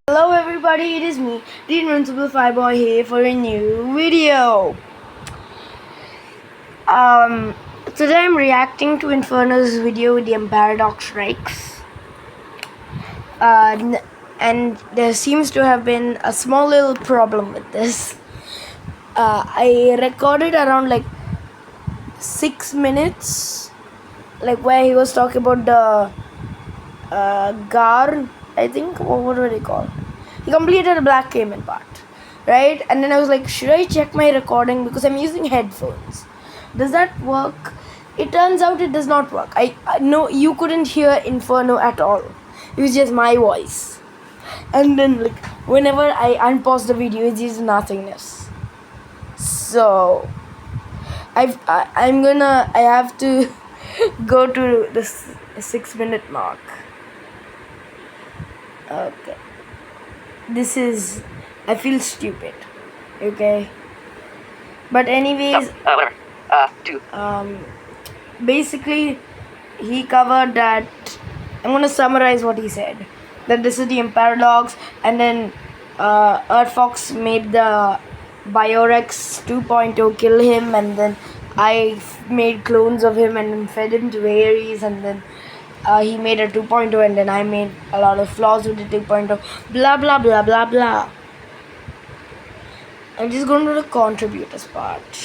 Hello everybody, it is me, the Invincible Fireboy here for a new video. Today I'm reacting to Inferno's video with the Paradox Rex. And there seems to have been a small little problem with this. I recorded around like 6 minutes, like where he was talking about the Gar, I think, or what were they called? He completed a Black Cayman part, right? And then I was like, should I check my recording because I'm using headphones? Does that work? It turns out it does not work. I no, you couldn't hear Inferno at all. It was just my voice. And then like whenever I unpause the video, it's just nothingness. So I have to go to the 6 minute mark. Okay. I feel stupid. Okay. But anyways, Whatever. Two. Basically, he covered that. I'm gonna summarize what he said. That this is the Paradox, and then Earthfox made the Biorex 2.0 kill him, and then I made clones of him and then fed him to Ares, and then he made a 2.0, and then I made a lot of flaws with the 2.0. Blah blah blah blah blah. I'm just going to the contributors part.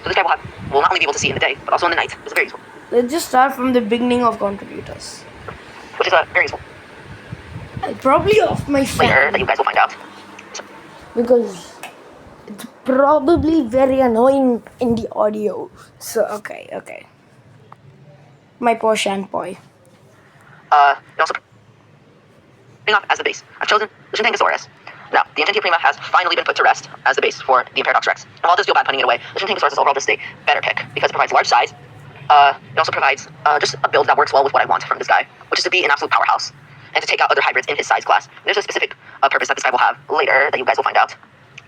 So this guy will not only be able to see in the day, but also in the night. It's very useful. Let's just start from the beginning of contributors. Which is very useful. I'll probably off my fan. Later, that you guys will find out. Because it's probably very annoying in the audio. So, okay. My poor Shanboy. It also off as the base. I've chosen the Shintangosaurus. Now, the Intentia Prima has finally been put to rest as the base for the Paradox Rex. And while I just feel bad putting it away, the Shintangosaurus is overall just a better pick because it provides large size. It also provides just a build that works well with what I want from this guy, which is to be an absolute powerhouse and to take out other hybrids in his size class. And there's a specific purpose that this guy will have later that you guys will find out.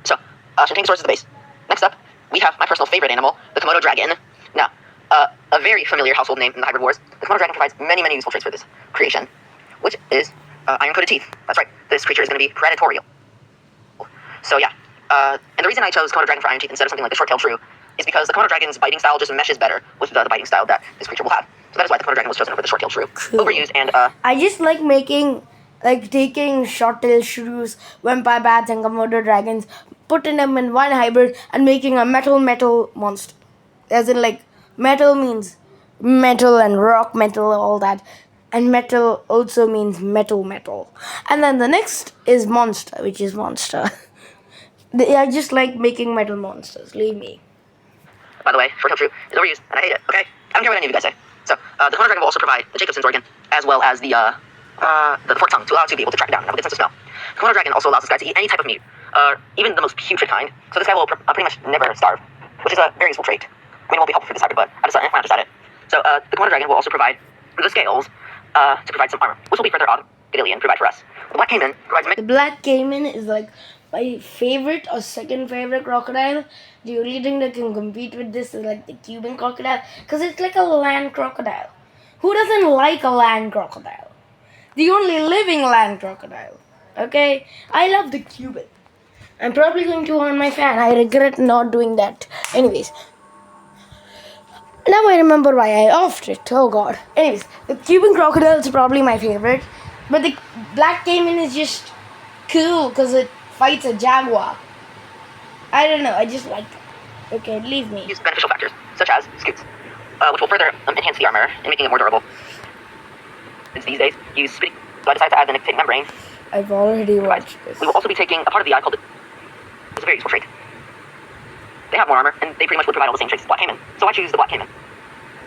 So, Shintangosaurus is the base. Next up, we have my personal favorite animal, the Komodo dragon. Now, a very familiar household name in the Hybrid Wars. The Komodo dragon provides many useful traits for this creation, which is iron-coated teeth. That's right. This creature is going to be predatorial. So yeah, and the reason I chose Komodo dragon for iron teeth instead of something like the short-tailed shrew is because the Komodo dragon's biting style just meshes better with the biting style that this creature will have. So that is why the Komodo dragon was chosen over the short-tailed shrew. Cool. Overused and I just like taking short-tailed shrews, vampire bats, and Komodo dragons, putting them in one hybrid, and making a metal monster. As in, like, metal means metal and rock metal, all that. And metal also means metal. And then the next is monster, which is monster. I just like making metal monsters. Leave me. by the way, short-tailed shrew is overused, and I hate it, okay? I don't care what any of you guys say. So, the Komodo dragon will also provide the Jacobson's organ, as well as the forked tongue to allow it to be able to track it down and have a good sense of smell. The Komodo dragon also allows this guy to eat any type of meat, even the most putrid kind, so this guy will pretty much never starve, which is a very useful trait. I mean, it won't be helpful for this hybrid, but I just decided. So, the Komodo dragon will also provide the scales to provide some armor, which will be further Gadillion provide for us. The Black Cayman provides... The Black Cayman is like my favorite or second favorite crocodile. The only thing that can compete with this is like the Cuban crocodile, because it's like a land crocodile. Who doesn't like a land crocodile? The only living land crocodile. Okay? I love the Cuban. I'm probably going to on my fan. I regret not doing that. Anyways. Now I remember why I offed it. Oh god. Anyways, the Cuban crocodile is probably my favorite. But the Black Cayman is just cool because it fights a jaguar. I don't know. I just like it. Okay, leave me. Use beneficial factors, such as scoots, which will further enhance the armor and making it more durable. Since these days, use spitting, so I decided to add the nictitating membrane. I've already watched this. We will also be taking a part of the eye called it's a very useful trait. They have more armor, and they pretty much would provide all the same traits as the Black Cayman. So I choose the Black Cayman.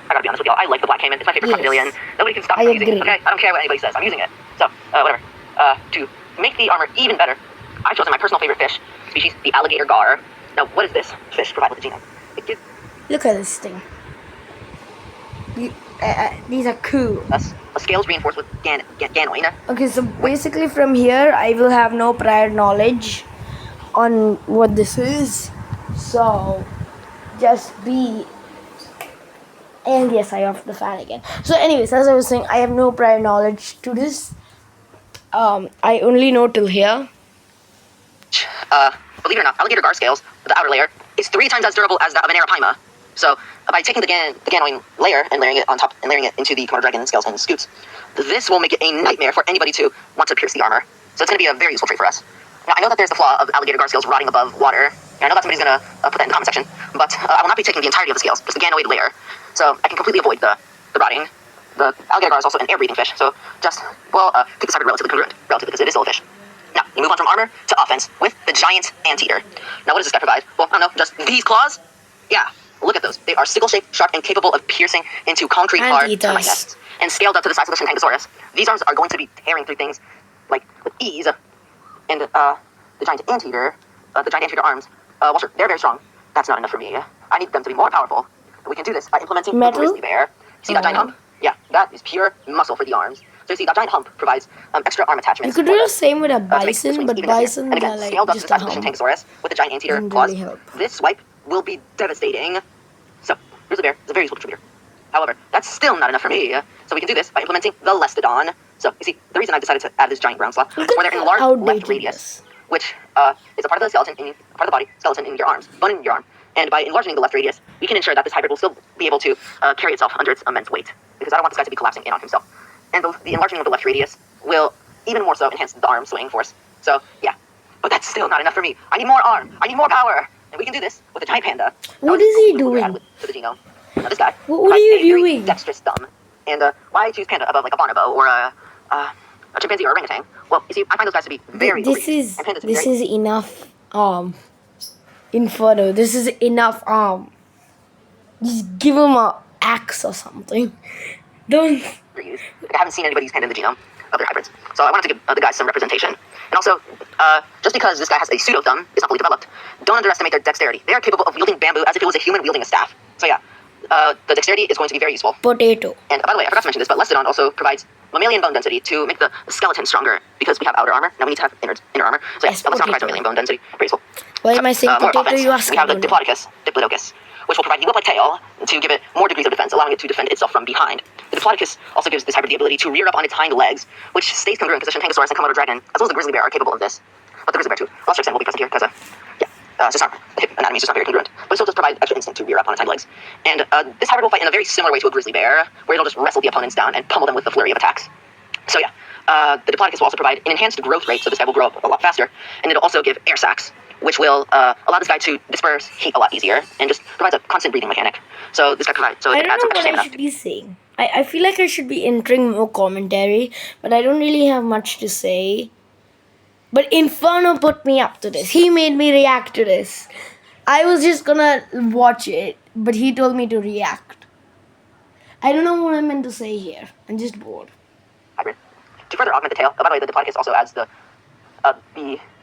I gotta be honest with y'all, I like the Black Cayman. It's my favorite crocodilian. Nobody can stop me from using it, okay? I don't care what anybody says. I'm using it. So, whatever. To make the armor even better, I've chosen my personal favorite fish species, the alligator gar. Now, what does this fish provide with the genome? It gives... Look at this thing. These are cool. A scales reinforced with ganoin. Okay, so basically from here, I will have no prior knowledge on what this is. So, just be And yes, I off the fan again. So, anyways, as I was saying, I have no prior knowledge to this. I only know till here. Believe it or not, alligator gar scales, the outer layer, is 3 times as durable as that of an arapaima. So by taking the ganoin layer and layering it on top and layering it into the Komodo dragon scales and scoops, this will make it a nightmare for anybody to want to pierce the armor. So it's going to be a very useful trait for us. Now I know that there's the flaw of alligator gar scales rotting above water. And I know that somebody's going to put that in the comment section, but I will not be taking the entirety of the scales, just the ganoid layer. So I can completely avoid the rotting. The alligator gar is also an air-breathing fish, so just, keep this hybrid relatively congruent, because it is still a fish. Now, we move on from armor to offense with the giant anteater. Now, what does this guy provide? Well, I don't know, just these claws? Yeah, look at those. They are sickle-shaped, sharp, and capable of piercing into concrete hard termite nests. And scaled up to the size of the Shintangosaurus, these arms are going to be tearing through things, like, with ease. And, the giant anteater arms, well, sure, they're very strong. That's not enough for me. I need them to be more powerful. We can do this by implementing the grizzly bear. See that giant hump? Yeah, that is pure muscle for the arms. So you see, that giant hump provides extra arm attachments. You could do the same with a bison, but bison and again, are like scaled up to just the a size of the hump. Shintangosaurus with the giant anteater Doesn't claws. really help. This swipe will be devastating. So, grizzly bear is a very useful contributor. However, that's still not enough for me. So we can do this by implementing the Lestodon. So you see, the reason I've decided to add this giant ground sloth is for their enlarged left radius, which is a part of the skeleton in your arms, bone in your arm. And by enlarging the left radius, we can ensure that this hybrid will still be able to carry itself under its immense weight, because I don't want this guy to be collapsing in on himself. And the enlarging of the left radius will even more so enhance the arm swinging force. So, yeah. But that's still not enough for me. I need more arm. I need more power. And we can do this with a giant panda. What is he doing? To the genome. Now, this guy. What are you doing? Dexterous thumb. And why choose panda above like a bonobo or a chimpanzee or orangutan? Well, you see, I find those guys to be very This is enough Inferno. This is enough Just give him a axe or something. Don't. Like, I haven't seen anybody use panda in the genome of their hybrids. So I wanted to give the guys some representation. And also, just because this guy has a pseudo thumb, is not fully developed, don't underestimate their dexterity. They are capable of wielding bamboo as if it was a human wielding a staff. So yeah, the dexterity is going to be very useful. Potato. And by the way, I forgot to mention this, but Lestodon also provides mammalian bone density to make the skeleton stronger, because we have outer armor. Now we need to have inner armor. So yeah, Lestodon provides mammalian bone density. Very useful. Why am I saying More potato? offense. You ask we have the Diplodocus, which will provide the whip-like tail to give it more degrees of defense, allowing it to defend itself from behind. The Diplodocus also gives this hybrid the ability to rear up on its hind legs, which stays congruent because the Shintangosaurus and Komodo dragon, as well as the grizzly bear, are capable of this. But the grizzly bear too. Velociraptor will be present here because, it's just not, the hip anatomy is just not very congruent. But it still does provide extra instinct to rear up on its hind legs. And this hybrid will fight in a very similar way to a grizzly bear, where it'll just wrestle the opponents down and pummel them with the flurry of attacks. So yeah, the Diplodocus will also provide an enhanced growth rate, so this guy will grow up a lot faster, and it'll also give air sacs, which will allow this guy to disperse heat a lot easier, and just provides a constant breathing mechanic. So this guy provides, so it adds some extra I don't know what I should be saying. I feel like I should be entering more commentary, but I don't really have much to say. But Inferno put me up to this. He made me react to this. I was just gonna watch it, but he told me to react. I don't know what I'm meant to say here. I'm just bored. Hybrid. To further augment the tail, by the way, the Diplodocus also adds the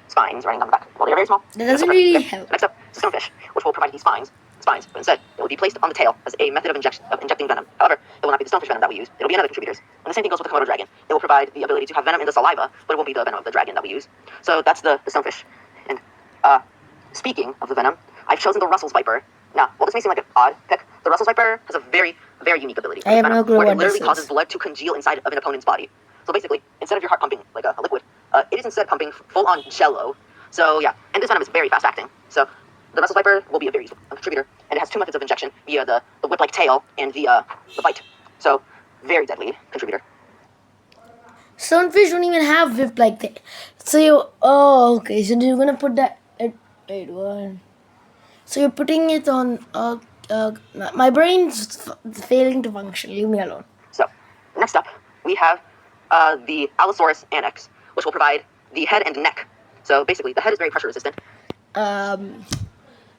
spines running down the back. Well, they are very small. That doesn't really help. Next up, stonefish, which will provide these spines, but instead, it will be placed on the tail as a method of injecting venom. However, it will not be the stonefish venom that we use. It will be another contributor. And the same thing goes with the Komodo dragon. It will provide the ability to have venom in the saliva, but it won't be the venom of the dragon that we use. So that's the stonefish. And speaking of the venom, I've chosen the Russell's Viper. Now, while this may seem like an odd pick, the Russell's Viper has a very, very unique ability. I have no clue where what it literally this causes is. blood to congeal inside of an opponent's body. So basically, instead of your heart pumping like a liquid, it is instead pumping full-on jello. So yeah, and this venom is very fast-acting. So the Russell's Viper will be a very useful contributor, and it has 2 methods of injection via the whip-like tail and the bite. So very deadly contributor. Stonefish don't even have whip like that. So okay. So you're gonna put that. Wait, what? So you're putting it on. My brain's failing to function. Leave me alone. So next up, we have the Allosaurus annex, which will provide the head and neck. So basically, the head is very pressure resistant.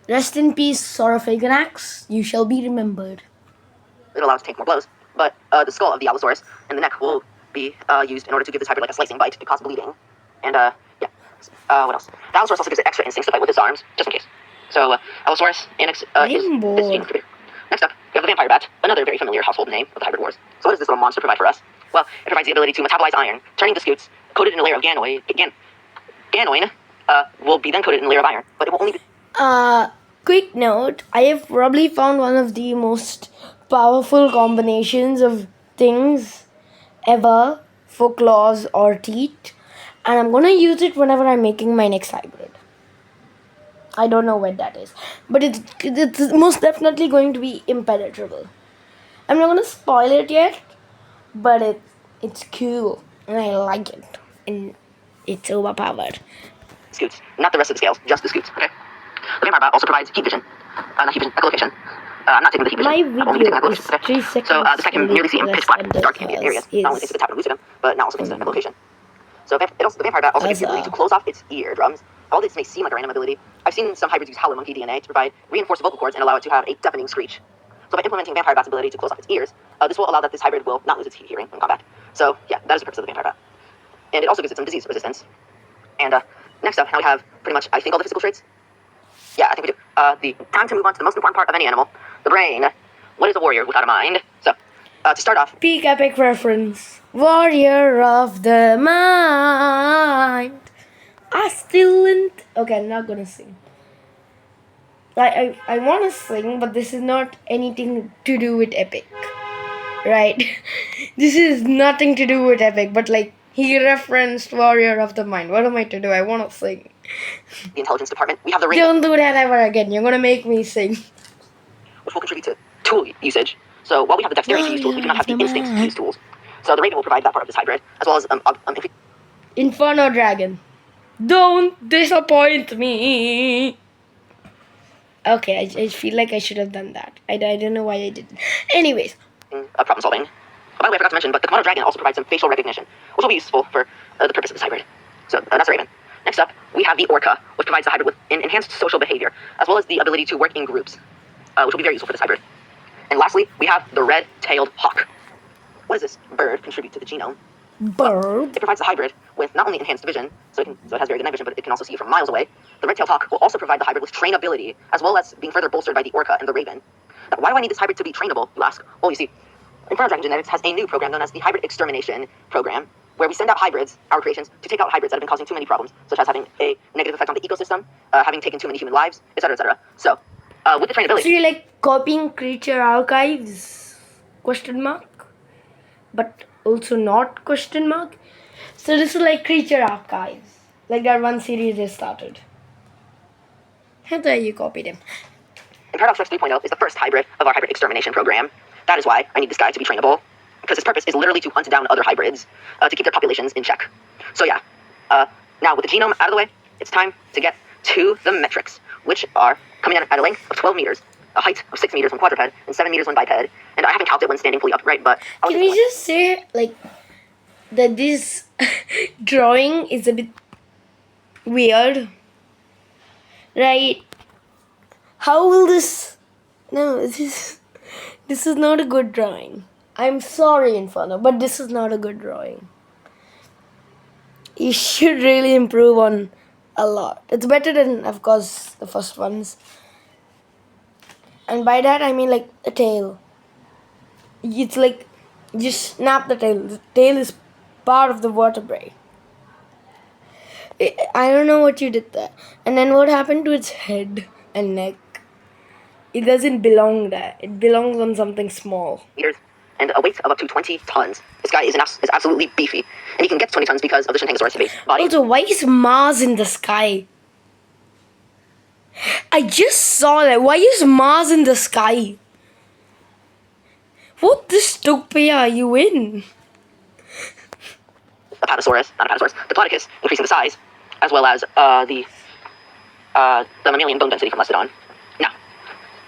Rest in peace, Saurophaganax. You shall be remembered. It allows to take more blows, but the skull of the Allosaurus and the neck will be used in order to give this hybrid like a slicing bite to cause bleeding. And what else? The Allosaurus also gives it extra instincts to fight with his arms, just in case. So Allosaurus annex is I'm bored. this contributor. Next up, we have the vampire bat, another very familiar household name of the hybrid wars. So what does this little monster provide for us? Well, it provides the ability to metabolize iron, turning the scutes coated in a layer of ganoin. Ganoin will be then coated in a layer of iron, but it will only be... Quick note, I have probably found one of the most powerful combinations of things ever for claws or teeth, and I'm gonna use it whenever I'm making my next hybrid. I don't know when that is, but it's most definitely going to be impenetrable. I'm not gonna spoil it yet, but it's cool and I like it, and it's overpowered. Scoots, not the rest of the scales, just the scoots. Okay. The vampire bat also provides heat vision, not heat vision, echolocation. I'm not taking the heat vision. My I'm only taking video is echolocation. 3 Okay. seconds. So this guy can nearly see in pitch black, dark ambient areas. Not only is thanks to the tap and elucidum, but now also thanks to echolocation. So the vampire bat also gives the ability to close off its eardrums. While this may seem like a random ability, I've seen some hybrids use howler monkey DNA to provide reinforced vocal cords and allow it to have a deafening screech. So by implementing vampire bat's ability to close off its ears, this will allow that this hybrid will not lose its hearing in combat. So yeah, that is the purpose of the vampire bat. And it also gives it some disease resistance. And next up, now we have pretty much, I think, all the physical traits. Yeah, I think we do. The time to move on to the most important part of any animal, the brain. What is a warrior without a mind? So, to start off, peak epic reference. Warrior of the mind. I still ain't. Okay, I'm not gonna sing. I want to sing, but this is not anything to do with epic, right? This is nothing to do with epic, but like he referenced Warrior of the Mind. What am I to do? I want to sing. the intelligence department, we have the raven, Don't do that ever again. You're gonna make me sing. which will contribute to tool usage. So while we have the dexterity to use tools, we do not have the instincts to use tools. So the raven will provide that part of this hybrid, as well as Inferno Dragon. Don't disappoint me. Okay, I feel like I should have done that. I don't know why I didn't. Anyways. Problem solving. By the way, I forgot to mention, but the Komodo dragon also provides some facial recognition, which will be useful for the purpose of this hybrid. So that's the raven. Next up, we have the orca, which provides the hybrid with enhanced social behavior, as well as the ability to work in groups, which will be very useful for this hybrid. And lastly, we have the red-tailed hawk. What does this bird contribute to the genome? Bird? It provides the hybrid with not only enhanced vision, so it has very good night vision, but it can also see from miles away. The red-tailed hawk will also provide the hybrid with trainability, as well as being further bolstered by the orca and the raven. Now, why do I need this hybrid to be trainable, you ask? Well, you see, Inferno Dragon Genetics has a new program known as the Hybrid Extermination Program, where we send out hybrids, our creations, to take out hybrids that have been causing too many problems, such as having a negative effect on the ecosystem, having taken too many human lives, etc., etc. So, with the trainability... So you're like copying creature archives? Question mark? But also not question mark? So this is like creature archives. Like that one series they started. How dare you copied him? Imperadox Rex 3.0 is the first hybrid of our Hybrid Extermination Program. That is why I need this guy to be trainable, because his purpose is literally to hunt down other hybrids to keep their populations in check. So yeah, now with the genome out of the way, it's time to get to the metrics, which are coming in at a length of 12 meters, a height of 6 meters when quadruped, and 7 meters when biped. And I haven't counted when standing fully upright, but... Can we just say, like, that this drawing is a bit weird? Right? How will this... No, this is not a good drawing. I'm sorry, Inferno, but this is not a good drawing. You should really improve on a lot. It's better than, of course, the first ones. And by that, I mean, like, the tail. It's like, just snap the tail. The tail is part of the vertebrae. I don't know what you did there. And then what happened to its head and neck? It doesn't belong there. It belongs on something small. Meters and a weight of up to 20 tons. This guy is absolutely beefy. And he can get to 20 tons because of the Shintangosaurus base body. Also, why is Mars in the sky? I just saw that. Why is Mars in the sky? What dystopia are you in? Apatosaurus, not Apatosaurus, Diplodocus, increasing the size, as well as the mammalian bone density from Mastodon. Now,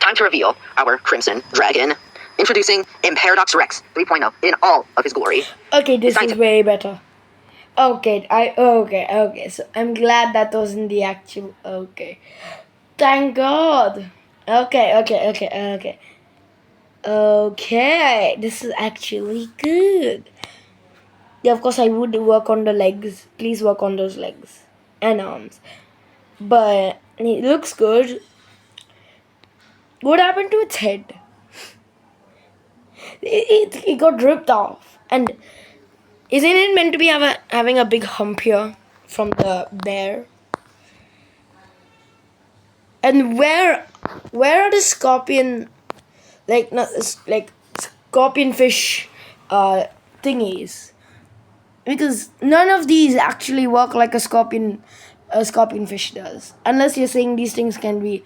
time to reveal our Crimson Dragon. Introducing Imperadox Rex 3.0 in all of his glory. Okay, this is way better. Okay, okay. So I'm glad that wasn't the actual. Okay, thank God. Okay. Okay, this is actually good. Yeah, of course I would work on the legs. Please work on those legs and arms. But it looks good. What happened to its head? It got ripped off. And isn't it meant to be having a big hump here from the bear? And where are the scorpion like not like scorpion fish thingies, because none of these actually work like a scorpion fish does, unless you're saying these things can be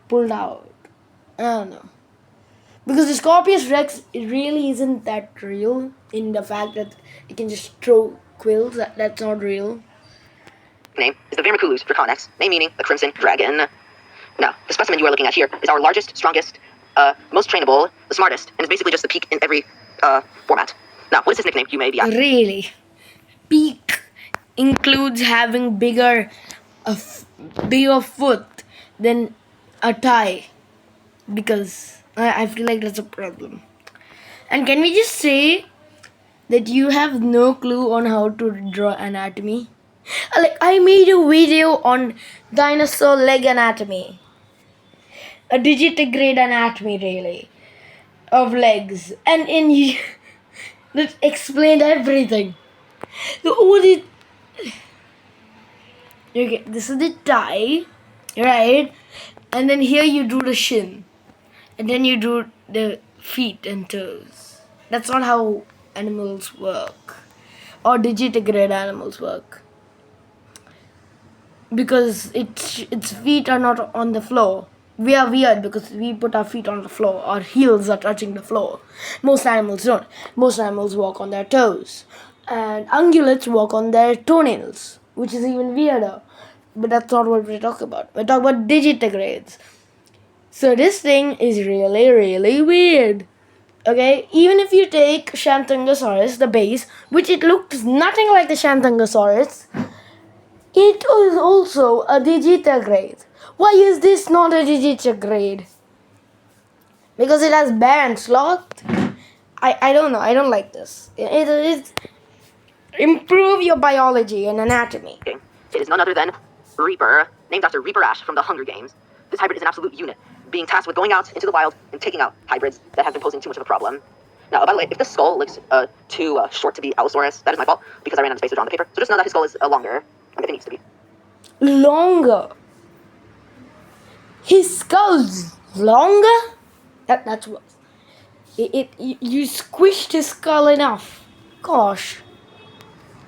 pulled out. I don't know, because the Scorpius Rex, it really isn't that real in the fact that it can just throw quills. That's not real. Name is the Vermiculus draconex, name meaning the Crimson Dragon. Now, the specimen you are looking at here is our largest, strongest, most trainable, the smartest, and is basically just the peak in every format. Now, what is his nickname, you may be asking? Really, peak includes having bigger foot than a tie, because I feel like that's a problem. And can we just say that you have no clue on how to draw anatomy? Like, I made a video on dinosaur leg anatomy, a digitigrade anatomy, really, of legs, and in that explained everything. So all the okay, this is the tie, right? And then here you do the shin, and then you do the feet and toes. That's not how animals work, or digitigrade animals work, because its feet are not on the floor. We are weird because we put our feet on the floor. Our heels are touching the floor. Most animals don't. Most animals walk on their toes, and ungulates walk on their toenails, which is even weirder. But that's not what we're talking about. We're talking about digitigrades. So this thing is really, really weird. Okay, even if you take Shantungosaurus, the base, which it looked nothing like the Shantungosaurus, it is also a digitigrade. Why is this not a digitigrade? Because it has bear and sloth? I don't know. I don't like this. It improve your biology and anatomy. It is none other than Reaper, named after Reaper Ash from the Hunger Games. This hybrid is an absolute unit, being tasked with going out into the wild and taking out hybrids that have been posing too much of a problem. Now, by the way, if the skull looks too short to be Allosaurus, that is my fault, because I ran out of space to draw on the paper. So just know that his skull is longer, if it needs to be. Longer? His skull's longer? That's what. You squished his skull enough. Gosh.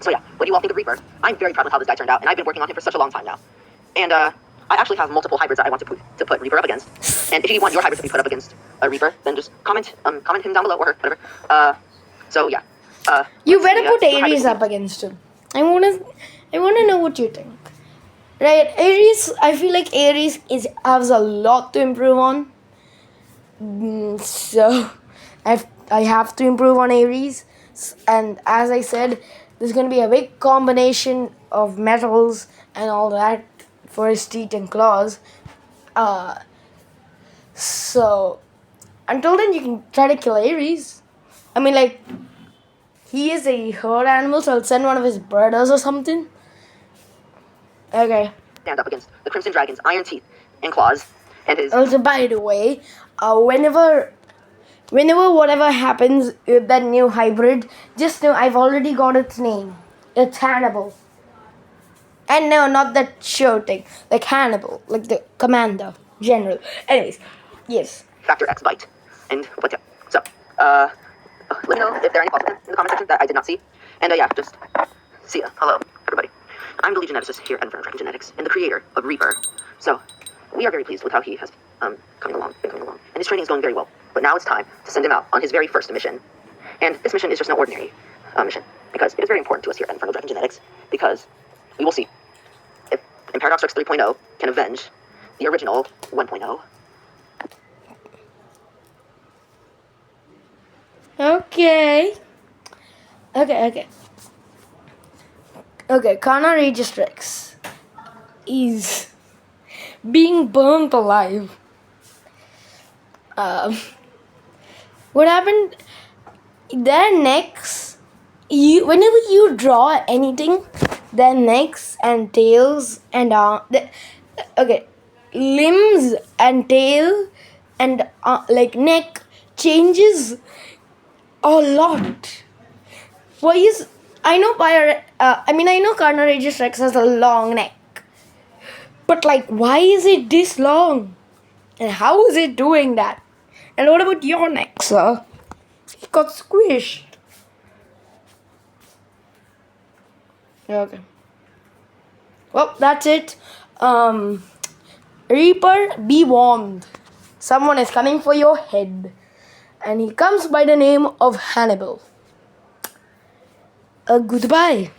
So yeah, what do you all think of Reaper? I'm very proud of how this guy turned out, and I've been working on him for such a long time now. And I actually have multiple hybrids that I want to put Reaper up against. And if you want your hybrid to be put up against a Reaper, then just comment him down below or whatever. So yeah. You better put Ares up against him. I wanna know what you think. Right, Ares. I feel like Ares has a lot to improve on. So I have to improve on Ares. And as I said, there's gonna be a big combination of metals and all that for his teeth and claws. So until then, you can try to kill Ares. I mean, like, he is a herd animal, so I'll send one of his brothers or something. Okay. Stand up against the Crimson Dragon's iron teeth and claws, and his. Also, by the way, whenever whatever happens with that new hybrid, just know I've already got its name. It's Hannibal. And no, not that show thing. Like Hannibal, like the commander, general. Anyways, yes. Factor X bite. And what? So, let me know if there are any thoughts in the comment section that I did not see. And yeah, just see ya. Hello, everybody. I'm the lead geneticist here at Inferno Dragon Genetics and the creator of Reaper. So, we are very pleased with how he has been coming along, and his training is going very well. But now it's time to send him out on his very first mission. And this mission is just no ordinary mission, because it is very important to us here at Inferno Dragon Genetics, because we will see if Imperadox Rex 3.0 can avenge the original 1.0. Okay, Carnoregis Rex is being burnt alive. What happened? Their necks, whenever you draw anything, their necks and tails and limbs and tail and like neck changes a lot. Why is I know Carnoregis Rex has a long neck, but like, why is it this long? And how is it doing that? And what about your neck, sir? It got squished. Okay. Well, that's it. Reaper, be warned. Someone is coming for your head. And he comes by the name of Hannibal. Goodbye.